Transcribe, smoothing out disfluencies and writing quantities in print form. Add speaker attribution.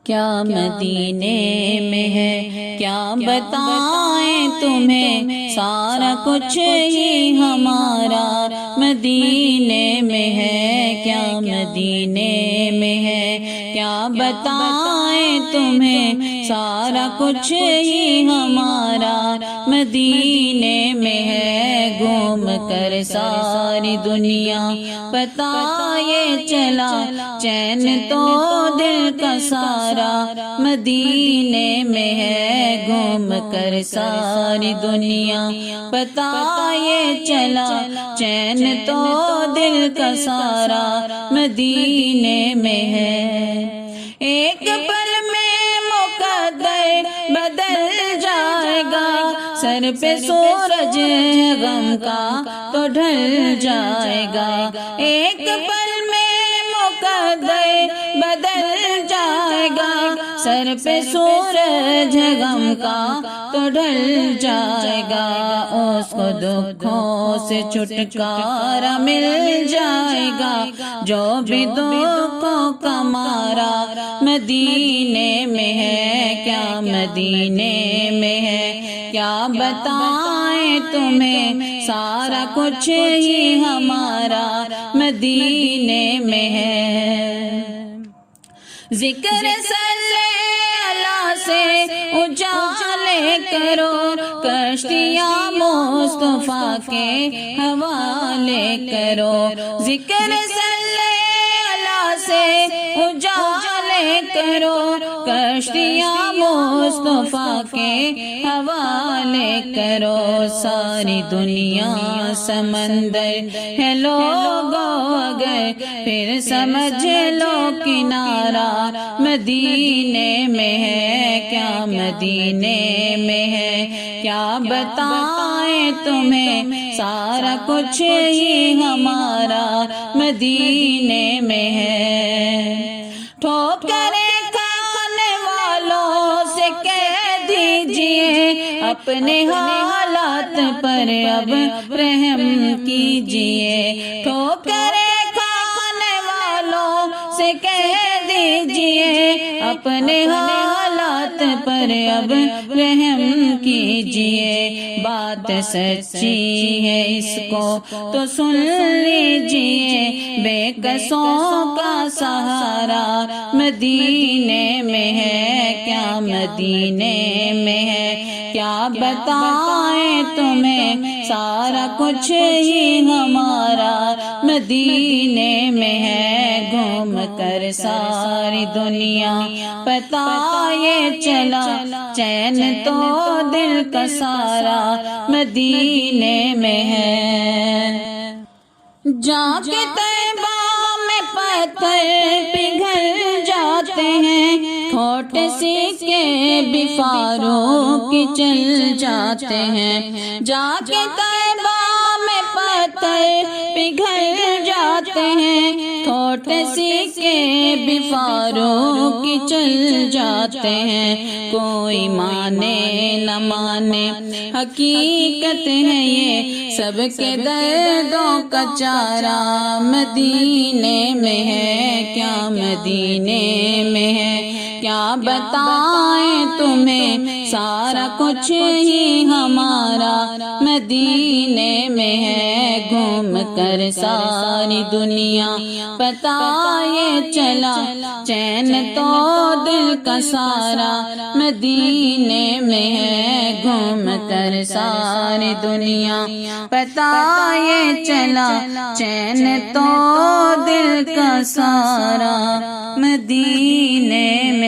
Speaker 1: کیا مدینے میں ہے، کیا بتائیں تمہیں، سارا کچھ ہی ہمارا مدینے میں ہے، کیا مدینے میں ہے، کیا بتائیں تمہیں، سارا کچھ ہی ہمارا مدینے میں ہے، گھوم کر ساری دنیا پتہ یہ چلا، چین تو دل کا سارا مدینے میں ہے، گھوم کر ساری دنیا پتہ یہ چلا، چین تو دل کا سارا مدینے میں ہے۔ ایک پل میں مقدر بدل جائے گا، سر پہ سورج غم کا تو ڈھل جائے گا، ایک پل میں مقدر بدل جائے گا، سر پہ سورج غم کا تو ڈھل جائے گا، اس کو دکھوں سے چھٹکارا مل جائے گا، جو بھی دکھوں کا مارا مدینے میں ہے، کیا مدینے میں ہے، کیا بتائیں تمہیں، سارا کچھ ہی ہمارا مدینے میں ہے۔ ذکر صلی اللہ سے اجالے کرو، کشتیاں مصطفیٰ کے حوالے کرو، ذکر صلی اللہ سے اجالے کرو، کشتیاں مصطفیٰ کے حوالے کرو، ساری دنیا سمندر ہے لوگو، اگر پھر سمجھ لو کنارہ مدینے میں ہے، کیا مدینے میں ہے، کیا بتائیں تمہیں، سارا کچھ ہی ہمارا مدینے میں ہے۔ ٹھوکریں کھانے والوں سے کہہ دیجئے، اپنے حالات پر اب رحم کیجئے، ٹھوکریں کھانے والوں سے کہہ دیجئے، اپنے حالات پر اب رحم کیجئے، بات سچی ہے اس کو تو سن لیجئے، بے کسوں کا سہارا مدینے میں ہے، کیا مدینے میں ہے، کیا بتائیں تمہیں، سارا کچھ ہی ہمارا مدینے میں ہے، گھوم کر ساری دنیا پتہ یہ چلا، چین تو دل کا سارا مدینے میں ہے۔ جا کے طیبہ میں پتھر پگھل جاتے ہیں، ٹھوٹ سکے بھی فاروق چل جاتے ہیں، جا کے طیبہ میں پتھر پگھل جاتے ہیں، ٹھوٹ سکے بھی فاروق چل جاتے ہیں، کوئی مانے نہ مانے حقیقت ہے یہ، سب کے دردوں کا چارہ مدینے میں ہے، کیا مدینے میں ہے، کیا بتائیں تمہیں، سارا کچھ ہی ہمارا مدینے میں ہے، گھوم کر ساری دنیا پتہ یہ چلا، چین تو دل کا سارا مدینے میں ہے، گھوم کر ساری دنیا پتہ یہ چلا، چین تو دل کا سارا مدینے میں